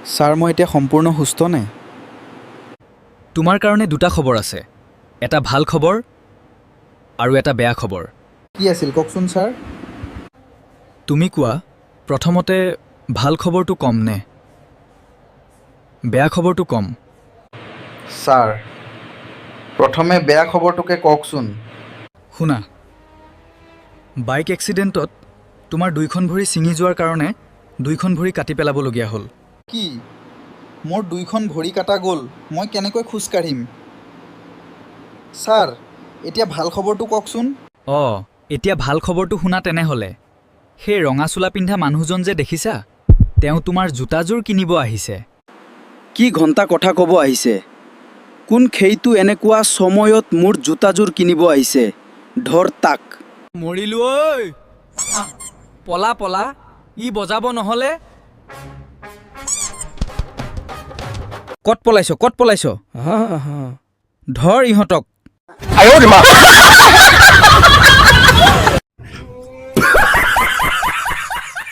Sir মই এতিয়া সম্পূৰ্ণ সুস্থ নে? তোমাৰ কাৰণে দুটা খবৰ আছে, এটা ভাল খবৰ আৰু এটা বেয়া খবৰ। কি আছিল কওকচোন ছাৰ? তুমি কোৱা, প্ৰথমতে ভাল খবৰটো কম নে বেয়া খবৰটো কম? ছাৰ প্ৰথমে বেয়া খবৰটোকে কওকচোন। শুনা, বাইক এক্সিডেণ্টত তোমাৰ দুইখন ভৰি ছিঙি যোৱাৰ কাৰণে দুইখন ভৰি কাটি পেলাবলগীয়া হ'ল। কি মোৰ দুইখন ভৰি কাটা গ'ল? মই কেনেকৈ খোজ কাঢ়িম? ছাৰ এতিয়া ভাল খবৰটো কওকচোন। অঁ, এতিয়া ভাল খবৰটো শুনা তেনেহ'লে। সেই ৰঙা চোলা পিন্ধা মানুহজন যে দেখিছা, তেওঁ তোমাৰ জোতাযোৰ কিনিব আহিছে। কি ঘণ্টা কথা ক'ব আহিছে? কোন খেইটো এনেকুৱা সময়ত মোৰ জোতাযোৰ কিনিব আহিছে? ধৰ তাক। মৰিলো ঐ! পলা পলা, ই বজাব নহ'লে। ক'ত পলাইছ? ধৰ ইহঁতক।